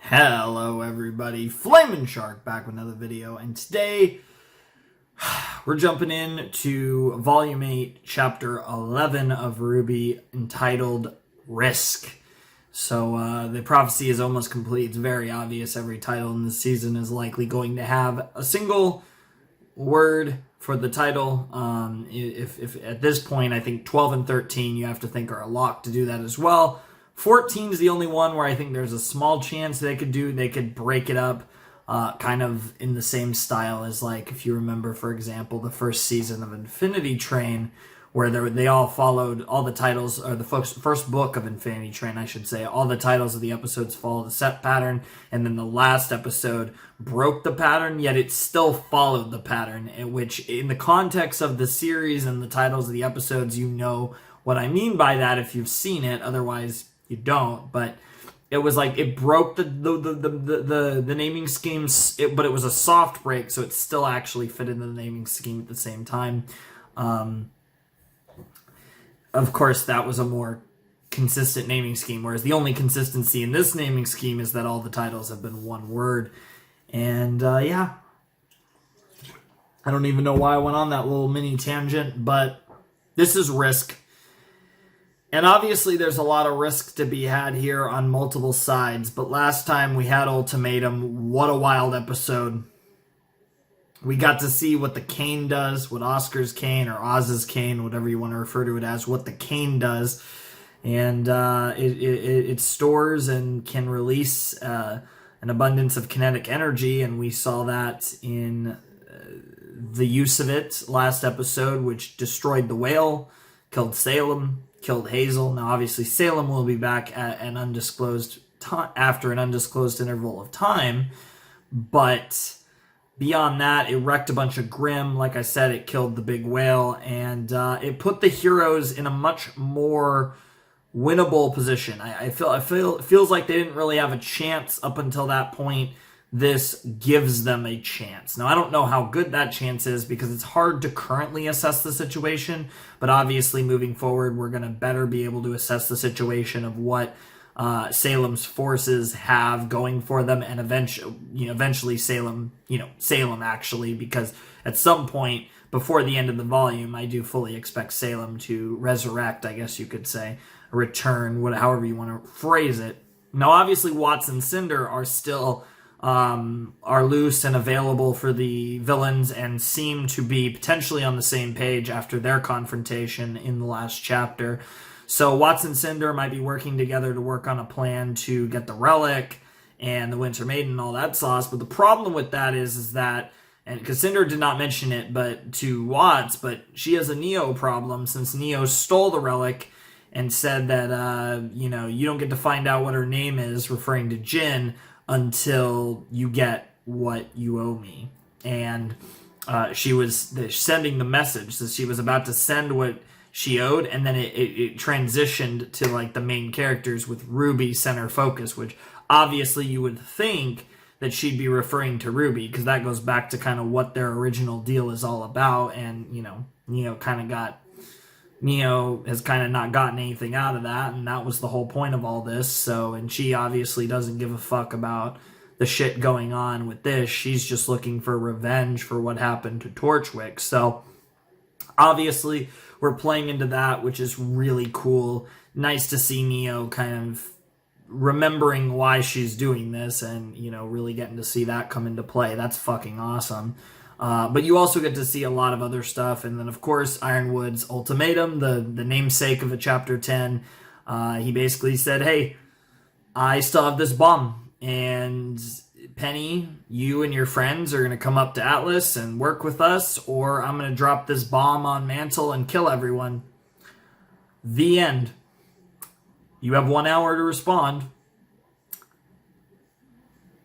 Hello everybody, Flamin' Shark back with another video, and today we're jumping into Volume 8, Chapter 11 of RWBY, entitled Risk. So the prophecy is almost complete. It's very obvious every title in this season is likely going to have a single word for the title. If at this point, I think 12 and 13 you have to think are a lock to do that as well. 14 is the only one where I think there's a small chance they could break it up kind of in the same style as, like, if you remember, for example, the first season of Infinity Train, where they all followed all the titles, or the first book of Infinity Train, I should say, all the titles of the episodes followed a set pattern, and then the last episode broke the pattern, yet it still followed the pattern, which in the context of the series and the titles of the episodes, you know what I mean by that if you've seen it. Otherwise you don't. But it was like it broke the naming schemes, but it was a soft break, so it still actually fit into the naming scheme at the same time. Of course, that was a more consistent naming scheme, whereas the only consistency in this naming scheme is that all the titles have been one word. And yeah, I don't even know why I went on that little mini tangent, but this is Risk. And obviously there's a lot of risk to be had here on multiple sides, but last time we had Ultimatum. What a wild episode. We got to see what the cane does, what Oscar's cane, or Oz's cane, whatever you want to refer to it as, what the cane does. And it stores and can release an abundance of kinetic energy, and we saw that in the use of it last episode, which destroyed the whale, killed Salem, killed Hazel. Now, obviously, Salem will be back at an undisclosed after an undisclosed interval of time, but beyond that, it wrecked a bunch of Grimm. Like I said, it killed the big whale, and it put the heroes in a much more winnable position. It feels like they didn't really have a chance up until that point. This gives them a chance. Now, I don't know how good that chance is because it's hard to currently assess the situation, but obviously moving forward, we're going to better be able to assess the situation of what Salem's forces have going for them, and eventually Salem actually, because at some point before the end of the volume, I do fully expect Salem to resurrect, I guess you could say, return, however you want to phrase it. Now, obviously, Watts and Cinder are still are loose and available for the villains, and seem to be potentially on the same page after their confrontation in the last chapter. So Watts and Cinder might be working together to work on a plan to get the relic and the Winter Maiden and all that sauce. But the problem with that is that, and because Cinder did not mention it but to Watts, but she has a Neo problem, since Neo stole the relic and said that, you don't get to find out what her name is, referring to Jin, until you get what you owe me. And she was sending the message, so she was about to send what she owed, and then it transitioned to, like, the main characters with RWBY center focus, which obviously you would think that she'd be referring to RWBY, because that goes back to kind of what their original deal is all about. And Neo has kind of not gotten anything out of that, and that was the whole point of all this. So, and she obviously doesn't give a fuck about the shit going on with this. She's just looking for revenge for what happened to Torchwick. So, obviously, we're playing into that, which is really cool. Nice to see Neo kind of remembering why she's doing this, and, really getting to see that come into play. That's fucking awesome. But you also get to see a lot of other stuff. And then, of course, Ironwood's ultimatum, the namesake of a Chapter 10, he basically said, hey, I still have this bomb, and Penny, you and your friends are going to come up to Atlas and work with us, or I'm going to drop this bomb on Mantle and kill everyone. The end. You have 1 hour to respond.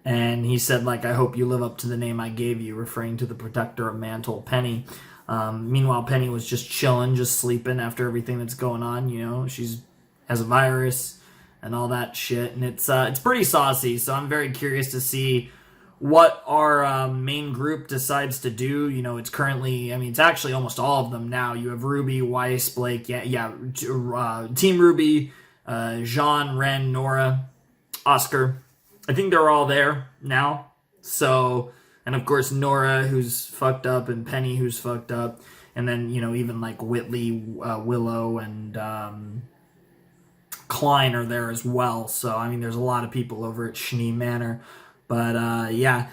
And he said, like, I hope you live up to the name I gave you, referring to the protector of Mantle, Penny. Meanwhile, Penny was just chilling, just sleeping after everything that's going on. She's has a virus and all that shit. And it's pretty saucy, so I'm very curious to see what our main group decides to do. It's currently, it's actually almost all of them now. You have RWBY, Weiss, Blake, Team RWBY, Jean, Ren, Nora, Oscar. I think they're all there now. So, and of course Nora, who's fucked up, and Penny, who's fucked up, and then, you know, even like Whitley, Willow, and Klein are there as well. So, I mean, there's a lot of people over at Schnee Manor. But, yeah.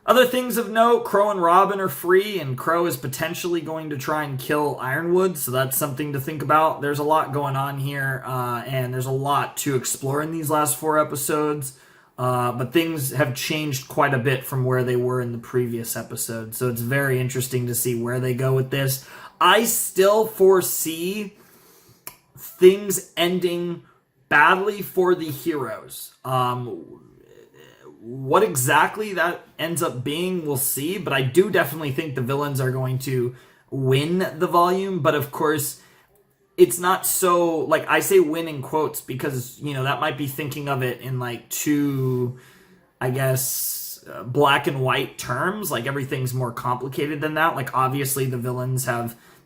Other things of note, Qrow and Robin are free, and Qrow is potentially going to try and kill Ironwood, so that's something to think about. There's a lot going on here, and there's a lot to explore in these last 4 episodes, but things have changed quite a bit from where they were in the previous episode, so it's very interesting to see where they go with this. I still foresee things ending badly for the heroes. What exactly that ends up being, we'll see, but I do definitely think the villains are going to win the volume, but of course, it's not so, like, I say win in quotes because, you know, that might be thinking of it in, like, 2, I guess, black and white terms, like, everything's more complicated than that. Like, obviously, the villains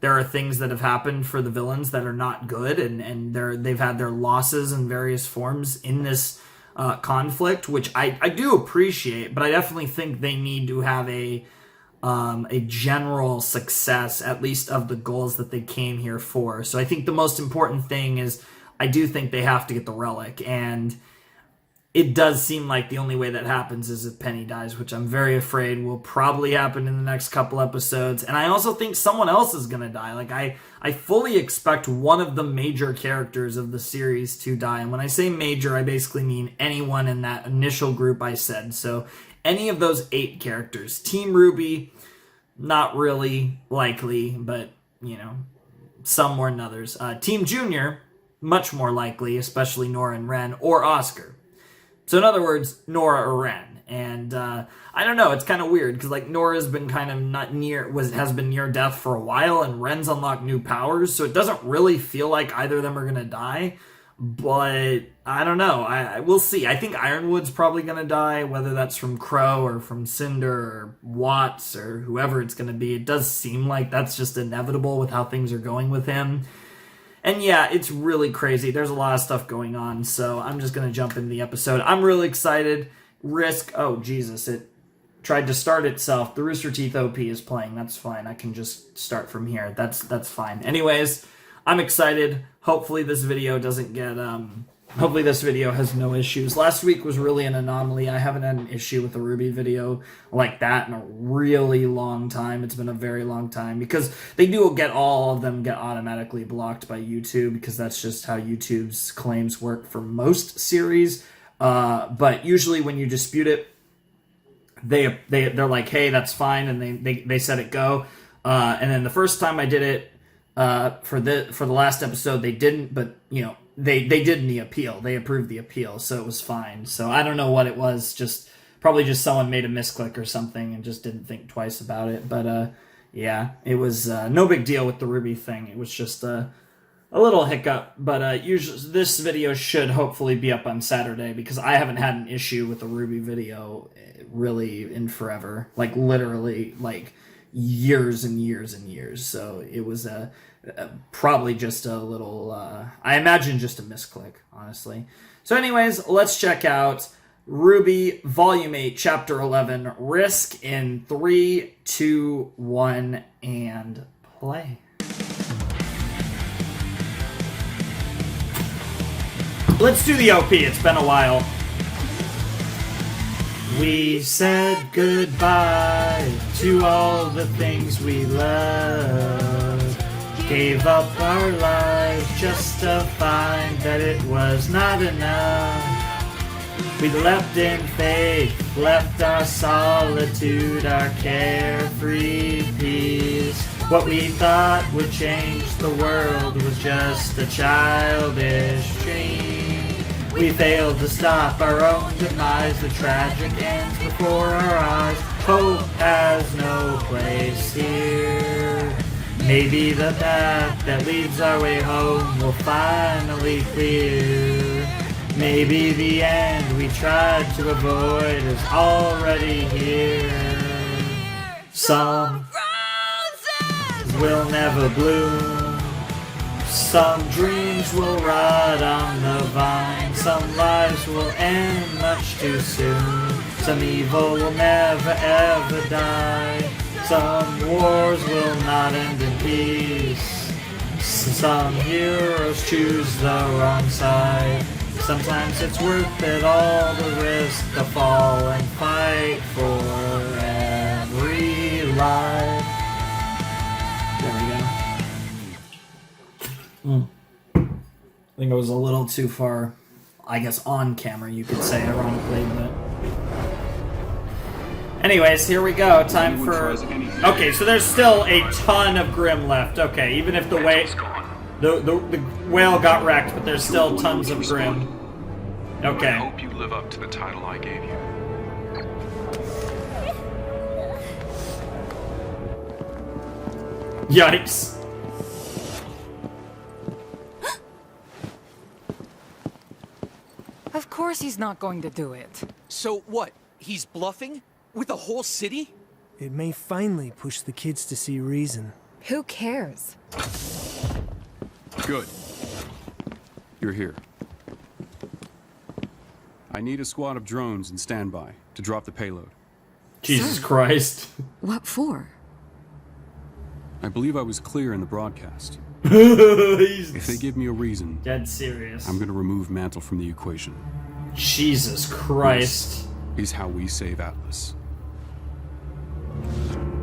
there are things that have happened for the villains that are not good, and they've had their losses in various forms in this conflict, which I do appreciate, but I definitely think they need to have a general success, at least of the goals that they came here for. So I think the most important thing is I do think they have to get the relic, and it does seem like the only way that happens is if Penny dies, which I'm very afraid will probably happen in the next couple episodes. And I also think someone else is going to die. Like, I fully expect one of the major characters of the series to die. And when I say major, I basically mean anyone in that initial group I said. So any of those 8 characters. Team RWBY, not really likely, but, you know, some more than others. Team Junior, much more likely, especially Nora and Ren, or Oscar. So in other words, Nora or Ren. And I don't know, it's kind of weird, because like Nora's been kind of has been near death for a while, and Ren's unlocked new powers, so it doesn't really feel like either of them are going to die. But I don't know, we'll see. I think Ironwood's probably going to die, whether that's from Qrow or from Cinder or Watts or whoever it's going to be. It does seem like that's just inevitable with how things are going with him. And yeah, it's really crazy. There's a lot of stuff going on, so I'm just going to jump into the episode. I'm really excited. Risk, oh Jesus, it tried to start itself. The Rooster Teeth OP is playing. That's fine. I can just start from here. That's fine. Anyways, I'm excited. Hopefully this video doesn't get, hopefully this video has no issues. Last week was really an anomaly. I haven't had an issue with a RWBY video like that in a really long time. It's been a very long time, because they do get all of them get automatically blocked by YouTube, because that's just how YouTube's claims work for most series. But usually when you dispute it, they're like, hey, that's fine, and they set it go. And then the first time I did it, for the last episode, they didn't, but you know, they did in the appeal. They approved the appeal, so it was fine. So I don't know what it was, probably just someone made a misclick or something and just didn't think twice about it. But yeah, it was no big deal with the RWBY thing. It was just a little hiccup. But usually this video should hopefully be up on Saturday, because I haven't had an issue with a RWBY video really in forever, like literally like years and years and years. So it was probably just a little, I imagine just a misclick, honestly. So anyways, let's check out RWBY Volume 8, Chapter 11, Risk in 3, 2, 1, and play. Let's do the OP, it's been a while. We said goodbye to all the things we loved. Gave up our lives just to find that it was not enough. We leapt in faith, left our solitude, our carefree peace. What we thought would change the world was just a childish dream. We failed to stop our own demise, the tragic ends before our eyes. Hope has no place here. Maybe the path that leads our way home will finally clear. Maybe the end we tried to avoid is already here. Some roses will never bloom. Some dreams will rot on the vine. Some lives will end much too soon. Some evil will never ever die. Some wars will not end in peace. Some heroes choose the wrong side. Sometimes it's worth it all to risk the fall and fight for every life. There we go. I think I was a little too far, I guess, on camera, you could say, ironically, but... Anyways, here we go. Time for... Okay, so there's still a ton of Grim left. Okay, even if the whale got wrecked, but there's still tons of Grim. Okay. I hope you live up to the title I gave you. Yikes. Of course he's not going to do it. So what? He's bluffing? With the whole city? It may finally push the kids to see reason. Who cares? Good. You're here. I need a squad of drones in standby to drop the payload. Jesus Christ. What for? I believe I was clear in the broadcast. He's If they give me a reason, dead serious. I'm gonna remove Mantle from the equation. Jesus Christ. Is how we save Atlas.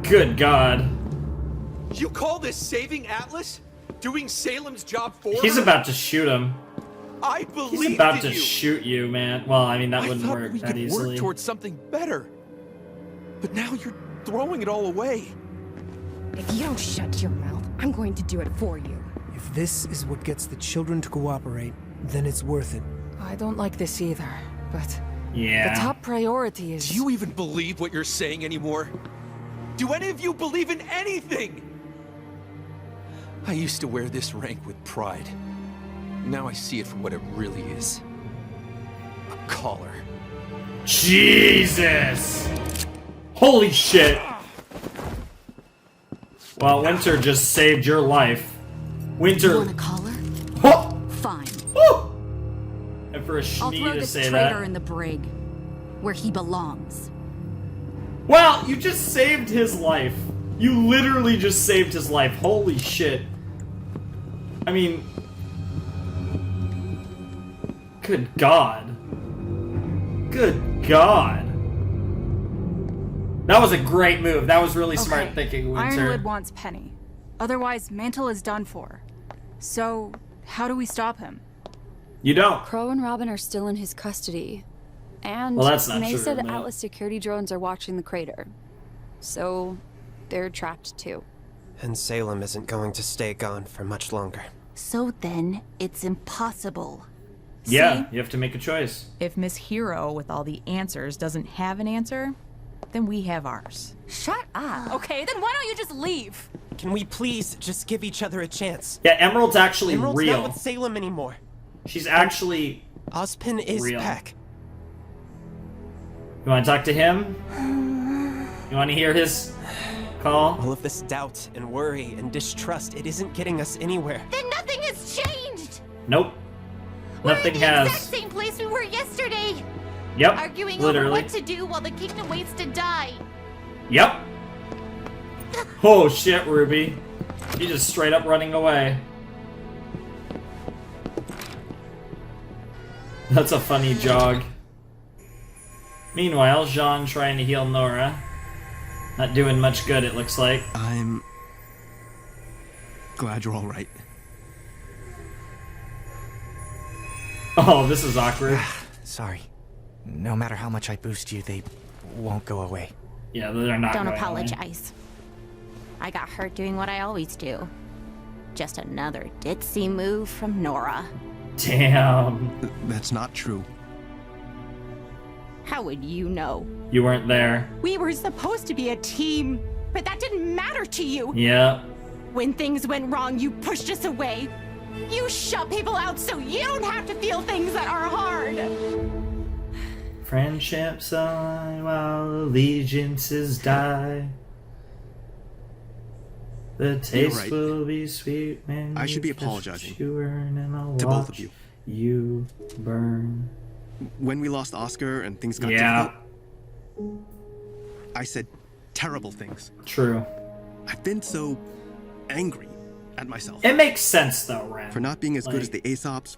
Good God. You call this saving Atlas? Doing Salem's job for He's her? about to shoot him. I believe He's about to you. shoot you, man. Well, I mean, that I wouldn't thought work we that could easily. work towards something better. But now you're throwing it all away. If you don't shut your mouth, I'm going to do it for you. If this is what gets the children to cooperate, then it's worth it. I don't like this either, but Yeah. the top priority is... Do you even believe what you're saying anymore? Do any of you believe in anything? I used to wear this rank with pride. Now I see it for what it really is. A collar. Jesus! Holy shit! Well, Winter just saved your life. Winter. You want a collar? Oh! Fine. Woo! And for a I'll Schnee throw to this say traitor that. in the brig, where he belongs. Wow, you just saved his life. You literally just saved his life. Holy shit. I mean... Good God. Good God. That was a great move. That was really smart thinking, Winter. Ironwood wants Penny. Otherwise, Mantle is done for. So, how do we stop him? You don't. Qrow and Robin are still in his custody. And Well, that's not May true, said mate. Atlas security drones are watching the crater. So, they're trapped too. And Salem isn't going to stay gone for much longer. So then, it's impossible. Yeah, you have to make a choice. If Miss Hero with all the answers doesn't have an answer, then we have ours. Shut up. Okay, then why don't you just leave? Can we please just give each other a chance? Yeah, Emerald's actually Emerald's real. not with Salem anymore. She's actually... Ozpin is real. back. You want to talk to him? You want to hear his call? All of this doubt and worry and distrust, it isn't getting us anywhere. Then nothing has changed. Nope. Nothing We're in the has. exact same place we were yesterday. Yep. Arguing literally. over what to do while the kingdom waits to die. Yep. Oh shit, Ruby. She's just straight up running away. That's a funny jog. Meanwhile, Jean trying to heal Nora. Not doing much good, it looks like. I'm glad you're all right. Oh, this is awkward. Sorry. No matter how much I boost you, they won't go away. Yeah, they're not Don't going apologize. I got hurt doing what I always do. Just another ditzy move from Nora. away. Damn. That's not true. How would you know? You weren't there. We were supposed to be a team, but that didn't matter to you. Yeah. When things went wrong, you pushed us away. You shut people out so you don't have to feel things that are hard. Friendships on while allegiances die. The taste right. will be sweet when I should be you just apologizing chew and I'll to both of watch you. You burn. When we lost Oscar and things got Yeah. difficult, I said terrible things. True. I've been so angry at myself. It makes sense though, Ren. For not being as good Like- as the Aesops,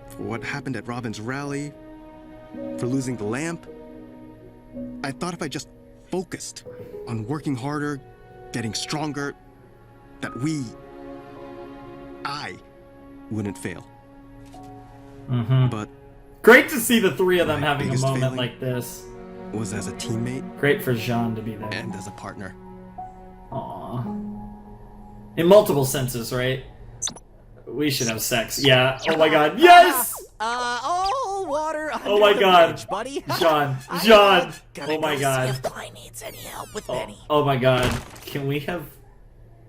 for what happened at Robin's rally, for losing the lamp. I thought if I just focused on working harder, getting stronger, that I wouldn't fail. Mm-hmm. But great to see the three of them my having a biggest moment failing like this. was as a teammate Great for Jean to be there. and as a partner. Aww. In multiple senses, right? We should have sex. Yeah. Oh my god. Yes! All water under Oh my the god. bridge, buddy. John. I'm John. gonna Oh my go god. See if Klein needs any help with Benny. Oh my god. Can we have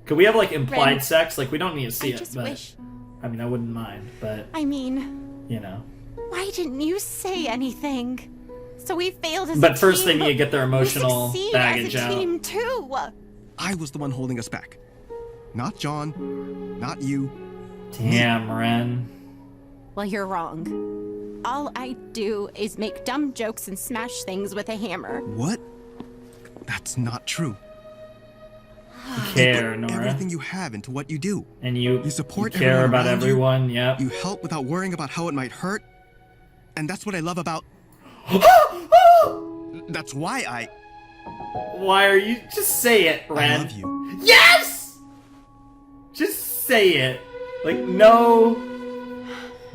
like implied Ren, sex? Like we don't need to see I it, just but wish. I mean I wouldn't mind, but I mean, you know. why didn't you say anything? So we failed as a But first team, they need to get their we emotional succeed baggage as a out. team too. I was the one holding us back. Not John, not you. Damn, Ren. Well, you're wrong. All I do is make dumb jokes and smash things with a hammer. What? That's not true. You care, Put Nora. everything you have into what you do. And you support care everyone about around you. everyone, yep. You help without worrying about how it might hurt. And that's what I love about... That's why Why are you... Just say it, Ren. I love you. Yes! Just say it. Like, no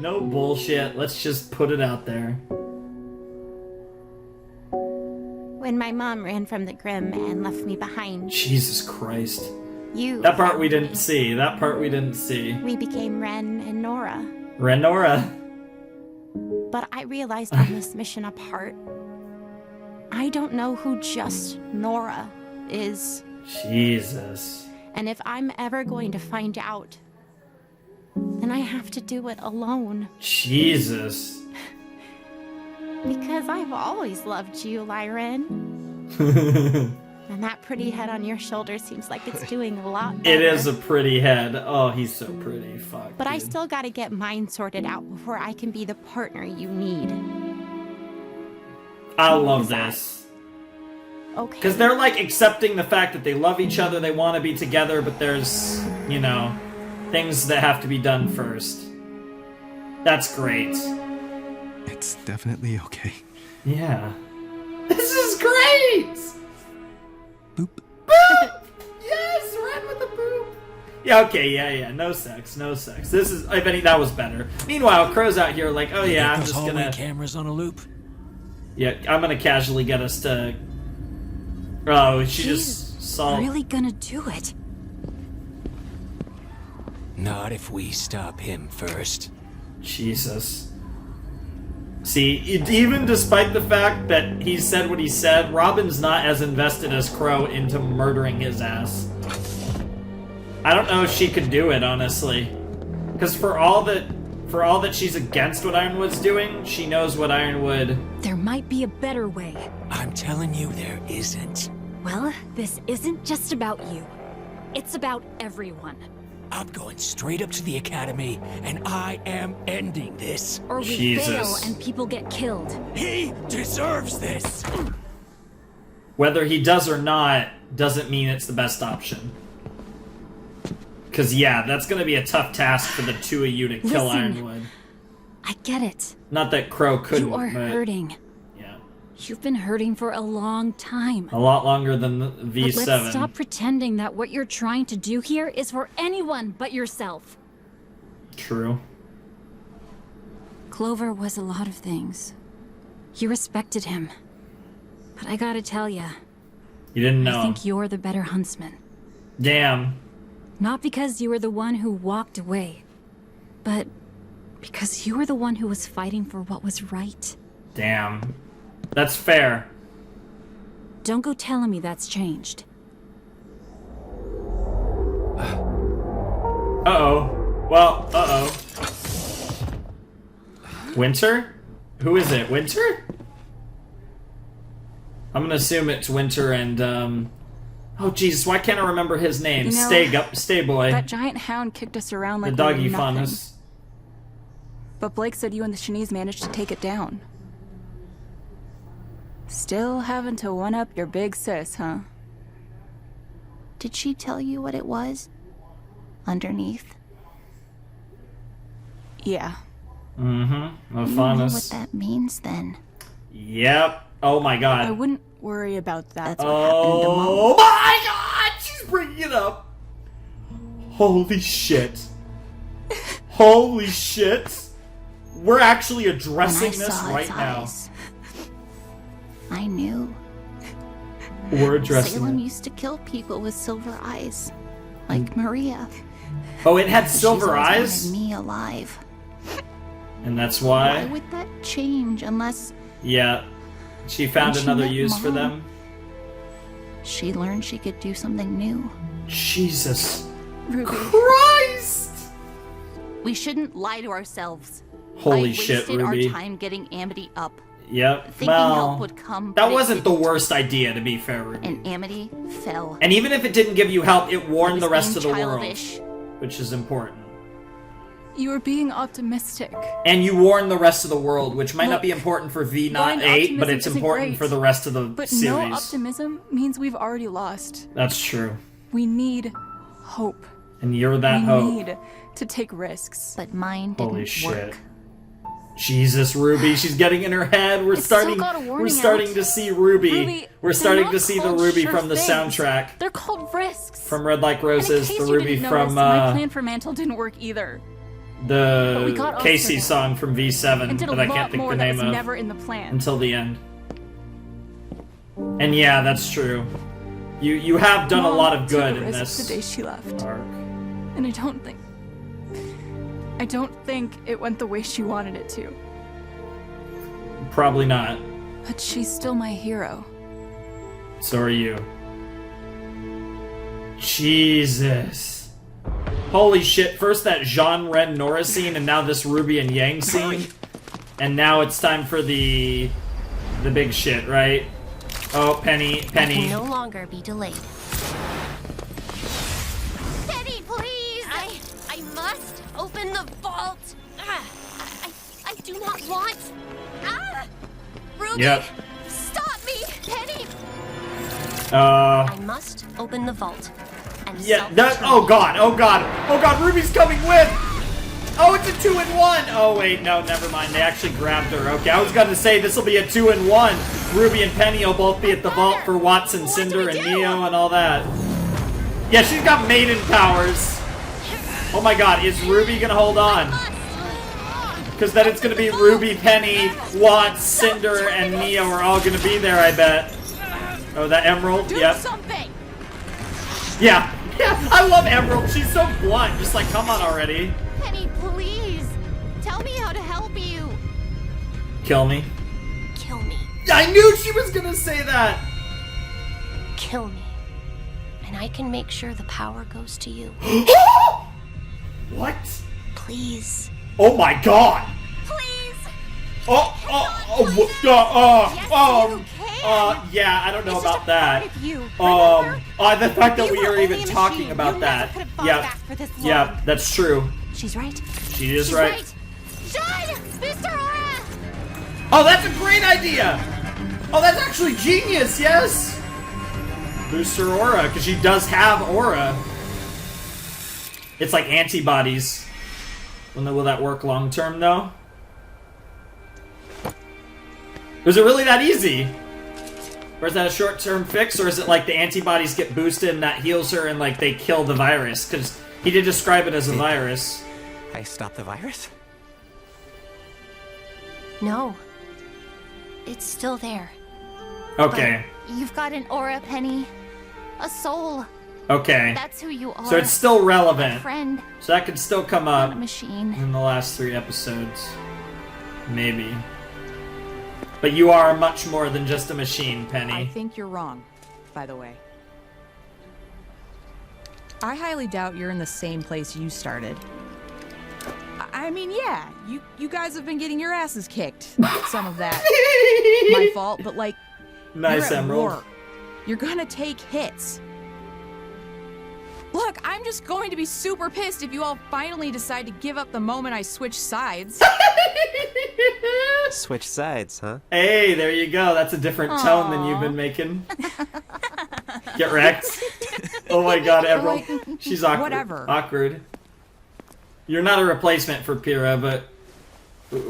bullshit. Let's just put it out there. When my mom ran from the Grimm and left me behind, Jesus Christ. you... That part we didn't see. That part we didn't see. We became Ren and Nora. Ren Nora. But I realized on this mission apart, I don't know who just Nora is. Jesus. And if I'm ever going to find out, then I have to do it alone. Jesus. Because I've always loved you, Lyran. And that pretty head on your shoulder seems like it's doing a lot better. It is a pretty head. Oh, he's so pretty. Fuck. But I dude. still gotta get mine sorted out before I can be the partner you need. I love this. Okay. Because they're like accepting the fact that they love each other, they want to be together, but there's, you know, things that have to be done first. That's great. It's definitely okay. Yeah. This is great! Boop. Boop! Yes, Ren with the boop. Yeah, okay, yeah. No sex. This is, if any, that was better. Meanwhile, Qrow's out here like, oh yeah, I'm just gonna... cameras on a loop. Yeah, I'm gonna casually get us to... Oh, she just saw... Really gonna do it? Not if we stop him first. Jesus. See, even despite the fact that he said what he said, Robin's not as invested as Qrow into murdering his ass. I don't know if she could do it, honestly. Because for all that she's against what Ironwood's doing, she knows what Ironwood... There might be a better way. I'm telling you, there isn't. Well, this isn't just about you. It's about everyone. I'm going straight up to the academy, and I am ending this. Or we Jesus. fail and people get killed. He deserves this. Whether he does or not, doesn't mean it's the best option. Because, yeah, that's going to be a tough task for the two of you to kill Listen. Ironwood. I get it. Not that Qrow couldn't, You are but... hurting. Yeah. You've been hurting for a long time. A lot longer than the But V7. let's stop pretending that what you're trying to do here is for anyone but yourself. True. Clover was a lot of things. You respected him. But I gotta tell ya, You didn't know. I think you're the better huntsman. Damn. Not because you were the one who walked away, but because you were the one who was fighting for what was right. Damn. That's fair. Don't go telling me that's changed. Uh-oh. Well, uh-oh. Winter? Who is it? Winter? I'm gonna assume it's Winter and, Oh, Jesus, why can't I remember his name? You know, Stay boy. That giant hound kicked us around like The we were doggy nothing. faunus. But Blake said you and the Shanice managed to take it down. Still having to one-up your big sis, huh? Did she tell you what it was? Underneath? Yeah. Mm-hmm. You know what that means then. Yep. Oh my god. I wouldn't worry about that. That's what happened to Mom. Oh my god! She's bringing it up. Holy shit. Holy shit. We're actually addressing When I this saw right its now. eyes, I knew. We're addressing Salem it. used to kill people with silver eyes, like Maria. Oh, it had But silver she's always eyes? wanted me alive. And that's Why why? would that change unless Yeah. She found When she another met use for Mom, them. she learned she could do something new? Jesus Ruby. Christ! We shouldn't lie to ourselves. Holy I shit, wasted Ruby. our time getting Amity up. Yep. Thinking Well, help would come, that but it wasn't the didn't. worst idea, to be fair, Ruby. And Amity fell. And even if it didn't give you help, it I warned was the rest being of the childish. world, which is important. You were being optimistic. And you warned the rest of the world, which might not Look, be important for V blind not 8, but optimism it's isn't important great. for the rest of the But series. no optimism means we've already lost. That's true. We need hope. And you're that we hope. need to take risks. But mine didn't Holy shit. work. Jesus, Ruby, she's getting in her head. We're It's still starting got a warning we're starting out. to see Ruby. Ruby, We're they're starting not to see the called Ruby sure from the things. soundtrack. They're called risks. From Red Like And Roses, in case the you Ruby didn't from notice, my plan for Mantle didn't work either. But we got the Ozpin Casey out. song from V7 And did a that I lot can't think more the that name was of never in the plan. until the end. And yeah, that's true. You have done a Mom lot of took good a in risk this the day she left. arc. And I don't think it went the way she wanted it to. Probably not. But she's still my hero. So are you. Jesus. Holy shit, first that Jean Ren Nora scene and now this Ruby and Yang scene. And now it's time for the big shit, right? Oh, Penny. I can no longer be delayed. Penny, please! I must open the vault! I do not want... Ruby! Yep. Stop me! Penny! I must open the vault. And Yeah, that. Oh god, oh god, oh god, Ruby's coming with! Oh, it's a 2-in-1! Oh wait, no, never mind, they actually grabbed her. Okay, I was gonna say this will be a 2-in-1. Ruby and Penny will both be at the vault for Watson, Cinder, and Neo and all that. Yeah, she's got maiden powers. Oh my god, is Ruby gonna hold on? Because then it's gonna be Ruby, Penny, Watts, Cinder, and Neo are all gonna be there, I bet. Oh, that Emerald? Yep. Something! Yeah, I love Emerald. She's so blunt. Just like, come on already. Penny, please! Tell me how to help you! Kill me. Kill me. I knew she was gonna say that. Kill me. And I can make sure the power goes to you. What? Please. Oh my god. Please! Yeah, I don't know about that. You, The fact that You we were are only even a talking machine. about You that. never could have fought Yeah, back for this long. yeah, that's true. She's right. She is She's right. John! Booster Aura! Oh, that's a great idea. Oh, that's actually genius. Yes. Booster aura, because she does have aura. It's like antibodies. Will that work long term though? Was it really that easy? Or is that a short-term fix, or is it like the antibodies get boosted and that heals her and like they kill the virus? Because he did describe it as a virus. I stopped the virus? No. It's still there. Okay. You've got an aura, Penny. A soul. Okay. That's who you are. So it's still relevant. A friend. So that could still come up Not a machine. in the last 3 episodes. Maybe. But you are much more than just a machine, Penny. I think you're wrong, by the way. I highly doubt you're in the same place you started. I mean, yeah, you guys have been getting your asses kicked. Some of that my fault, but like, Nice, you're at Emerald. war. You're gonna take hits. Look, I'm just going to be super pissed if you all finally decide to give up the moment I switch sides. Switch sides, huh? Hey, there you go. That's a different tone than you've been making. Get wrecked. Oh my god, Emerald. She's awkward. Whatever. Awkward. You're not a replacement for Pyrrha, but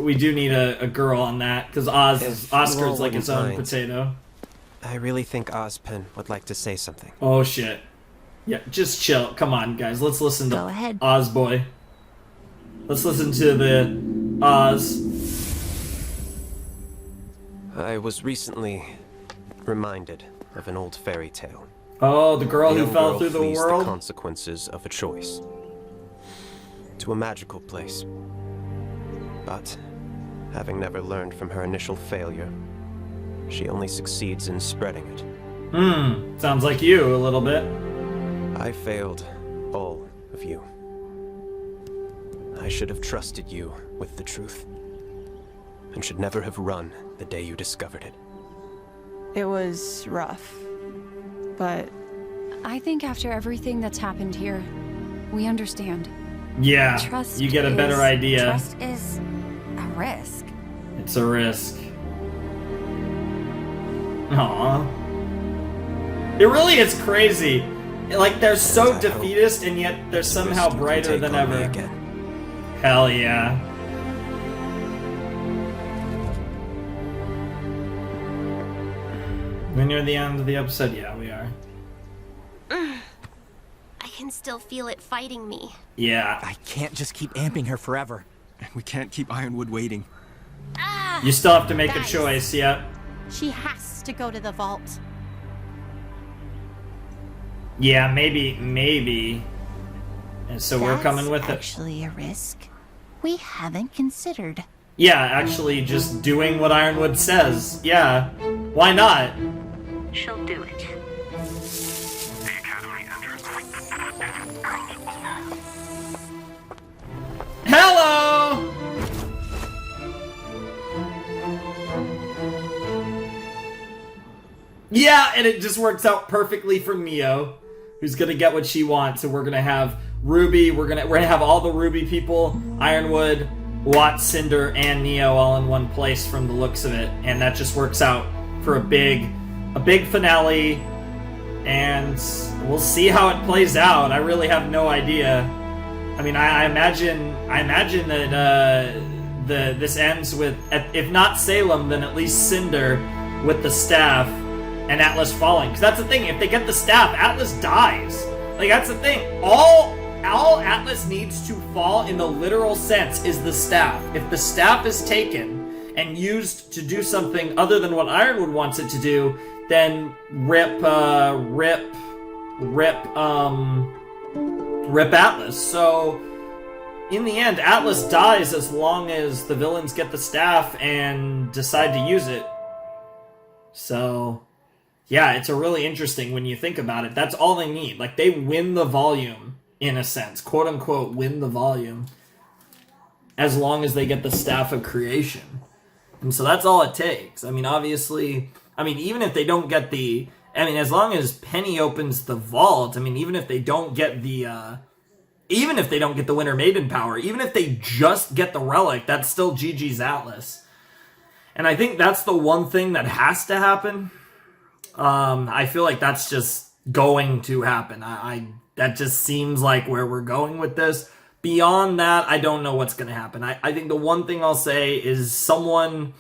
we do need a girl on that, because Oscar's like his own potato. I really think Ozpin would like to say something. Oh shit. Yeah, just chill. Come on, guys. Let's listen to Ozboy. Let's listen to the Oz. I was recently reminded of an old fairy tale. Oh, the girl who young fell girl through the flees world? The consequences of a choice. To a magical place. But, having never learned from her initial failure, she only succeeds in spreading it. Sounds like you a little bit. I failed all of you. I should have trusted you with the truth, and should never have run the day you discovered it. It was rough, but I think after everything that's happened here, we understand. Yeah, Trust you get a better idea. Trust is a risk. It's a risk. Aww. It really is crazy. Like, they're so defeatist, and yet they're somehow brighter than ever. Hell yeah. We're near the end of the episode? Yeah, we are. I can still feel it fighting me. Yeah. I can't just keep amping her forever. And we can't keep Ironwood waiting. You still have to make a Guys. choice, yep. She has to go to the vault. Yeah, maybe. And so we're coming with it. Actually, a risk we haven't considered. Yeah, actually just doing what Ironwood says. Yeah. Why not? She'll do it. Hello! Yeah, and it just works out perfectly for Neo, who's gonna get what she wants. And we're gonna have RWBY. We're gonna have all the RWBY people, Ironwood, Watt, Cinder, and Neo all in one place from the looks of it, and that just works out for a big finale. And we'll see how it plays out. I really have no idea. I mean, I imagine that this ends with, if not Salem, then at least Cinder with the staff and Atlas falling. Because that's the thing, if they get the staff, Atlas dies. Like, that's the thing. All Atlas needs to fall in the literal sense is the staff. If the staff is taken and used to do something other than what Ironwood wants it to do, then rip Atlas. So in the end, Atlas dies as long as the villains get the staff and decide to use it. So yeah, it's a really interesting when you think about it. That's all they need. Like, they win the volume, in a sense. Quote unquote, win the volume. As long as they get the staff of creation. And so that's all it takes. I mean, obviously, even if they don't get as long as Penny opens the vault, even if they don't get the Winter Maiden power, even if they just get the relic, that's still GG's Atlas. And I think that's the one thing that has to happen. I feel like that's just going to happen. That just seems like where we're going with this. Beyond that, I don't know what's going to happen. I think the one thing I'll say is someone,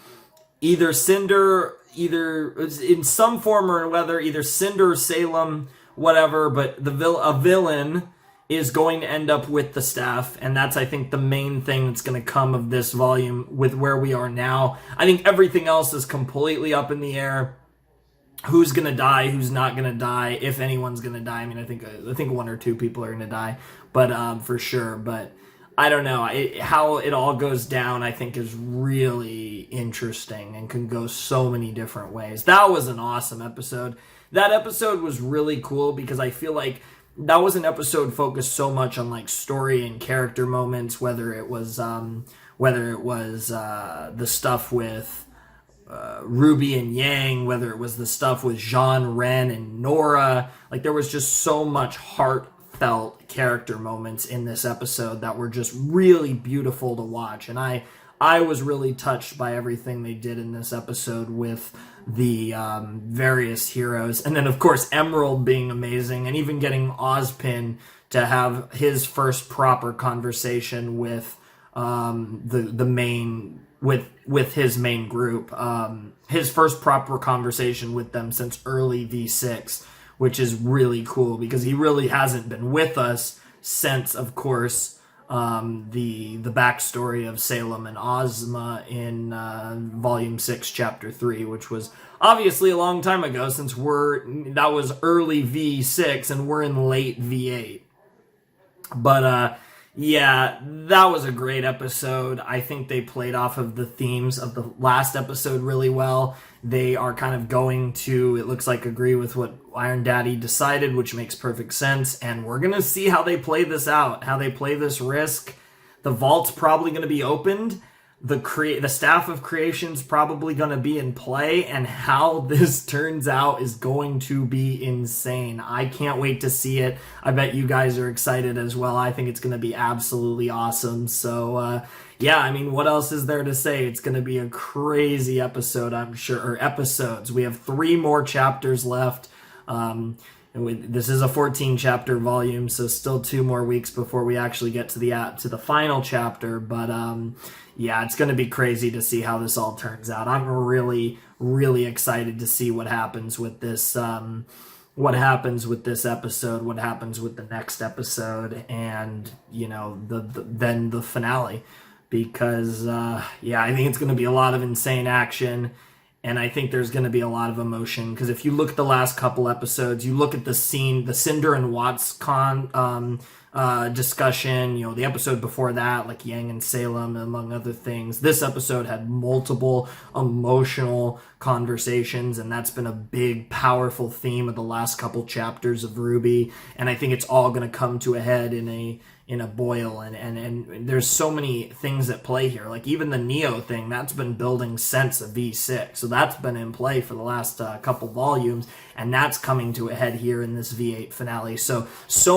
either Cinder, either in some form or other, either Cinder or Salem, whatever, but a villain is going to end up with the staff, and that's, I think, the main thing that's going to come of this volume with where we are now. I think everything else is completely up in the air. Who's going to die, who's not going to die, if anyone's going to die. I think one or two people are going to die, but for sure. But I don't know. How it all goes down, I think, is really interesting and can go so many different ways. That was an awesome episode. That episode was really cool because I feel like that was an episode focused so much on like story and character moments, whether it was the stuff with RWBY and Yang, whether it was the stuff with Jean, Ren, and Nora. Like, there was just so much heart heartfelt character moments in this episode that were just really beautiful to watch. And I was really touched by everything they did in this episode with the various heroes. And then, of course, Emerald being amazing, and even getting Ozpin to have his first proper conversation with the main with his main group. His first proper conversation with them since early V6, which is really cool because he really hasn't been with us since, of course, the backstory of Salem and Ozma in Volume 6, Chapter 3, which was obviously a long time ago since that was early V6 and we're in late V8. But yeah, that was a great episode. I think they played off of the themes of the last episode really well. They are kind of going to, it looks like, agree with what Iron Daddy decided, which makes perfect sense. And we're going to see how they play this out, how they play this risk. The vault's probably going to be opened. The staff of creation's probably going to be in play, and how this turns out is going to be insane. I can't wait to see it. I bet you guys are excited as well. I think it's going to be absolutely awesome. So, yeah, I mean, what else is there to say? It's going to be a crazy episode, I'm sure, or episodes. We have 3 more chapters left. This is a 14-chapter volume, so still 2 more weeks before we actually get to the final chapter. But yeah, it's going to be crazy to see how this all turns out. I'm really, really excited to see what happens with this. What happens with this episode? What happens with the next episode? And then the finale, because yeah, I think it's going to be a lot of insane action. And I think there's going to be a lot of emotion, because if you look at the last couple episodes, you look at the scene, the Cinder and Watts discussion, the episode before that, like Yang and Salem, among other things. This episode had multiple emotional conversations, and that's been a big, powerful theme of the last couple chapters of RWBY. And I think it's all going to come to a head in a boil, and there's so many things at play here. Like even the Neo thing, that's been building since of V6, so that's been in play for the last couple volumes, and that's coming to a head here in this V8 finale. So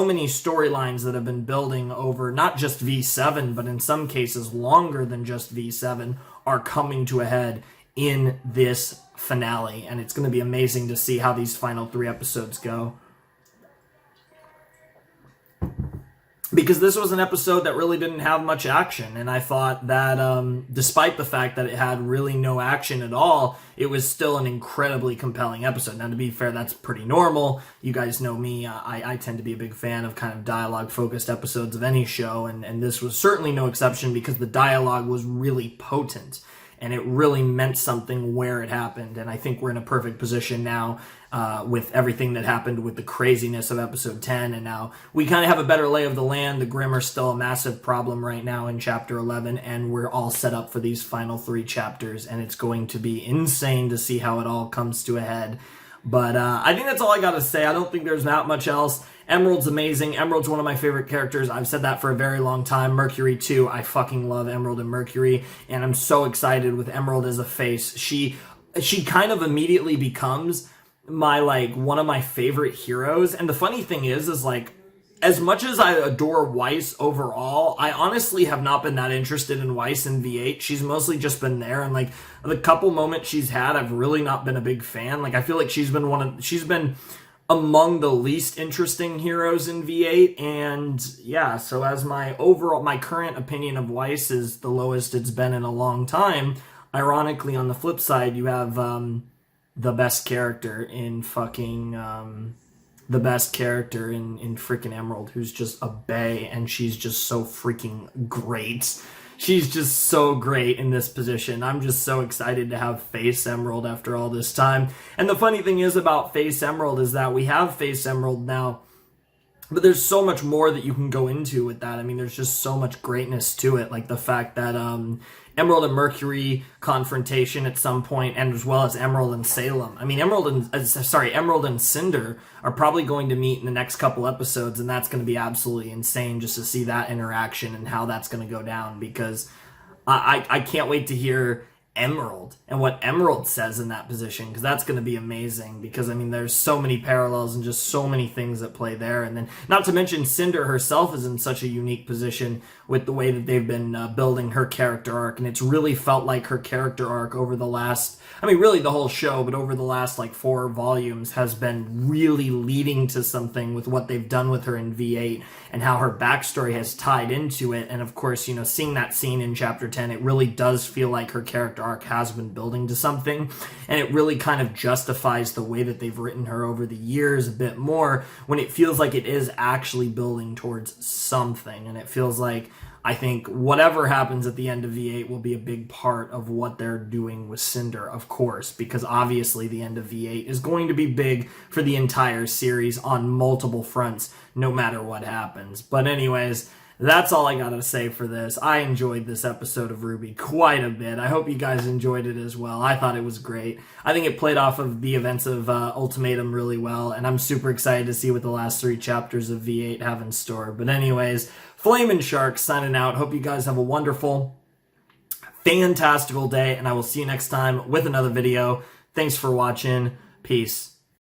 many storylines that have been building over not just V7, but in some cases longer than just V7, are coming to a head in this finale, and it's going to be amazing to see how these final 3 episodes go. Because this was an episode that really didn't have much action, and I thought that despite the fact that it had really no action at all, it was still an incredibly compelling episode. Now, to be fair, that's pretty normal. You guys know me. I tend to be a big fan of kind of dialogue-focused episodes of any show, and this was certainly no exception, because the dialogue was really potent, and it really meant something where it happened. And I think we're in a perfect position now with everything that happened with the craziness of episode 10, and now we kind of have a better lay of the land. The Grimm are still a massive problem right now in chapter 11, and we're all set up for these final 3 chapters, and it's going to be insane to see how it all comes to a head. But I think that's all I got to say. I don't think there's that much else. Emerald's amazing. Emerald's one of my favorite characters. I've said that for a very long time. Mercury, too. I fucking love Emerald and Mercury, and I'm so excited with Emerald as a face. She kind of immediately becomes one of my favorite heroes. And the funny thing is as much as I adore Weiss overall, I honestly have not been that interested in Weiss in V8. She's mostly just been there, and the couple moments she's had, I've really not been a big fan. I feel like she's been among the least interesting heroes in V8, and yeah, so as my current opinion of Weiss is the lowest it's been in a long time, ironically, on the flip side, you have the best character in freaking Emerald, who's just a bae, and she's just so freaking great. She's just so great in this position. I'm just so excited to have Face Emerald after all this time. And the funny thing is about Face Emerald is that we have Face Emerald now, but there's so much more that you can go into with that. I mean, there's just so much greatness to it, like the fact that Emerald and Mercury confrontation at some point, and as well as Emerald and Salem. I mean, Emerald and Cinder are probably going to meet in the next couple episodes, and that's going to be absolutely insane just to see that interaction and how that's going to go down, because I can't wait to hear Emerald and what Emerald says in that position, because that's going to be amazing, because I mean there's so many parallels and just so many things at play there. And then not to mention Cinder herself is in such a unique position with the way that they've been building her character arc, and it's really felt like her character arc over the last, I mean really the whole show, but over the last like 4 volumes has been really leading to something with what they've done with her in V8 and how her backstory has tied into it. And of course, you know, seeing that scene in chapter 10, it really does feel like her character arc has been building to something, and it really kind of justifies the way that they've written her over the years a bit more when it feels like it is actually building towards something. And it feels like, I think whatever happens at the end of V8 will be a big part of what they're doing with Cinder, of course, because obviously the end of V8 is going to be big for the entire series on multiple fronts, no matter what happens. But anyways, that's all I gotta say for this. I enjoyed this episode of RWBY quite a bit. I hope you guys enjoyed it as well. I thought it was great. I think it played off of the events of Ultimatum really well, and I'm super excited to see what the last 3 chapters of V8 have in store. But anyways, Flamin' Shark signing out. Hope you guys have a wonderful, fantastical day, and I will see you next time with another video. Thanks for watching. Peace.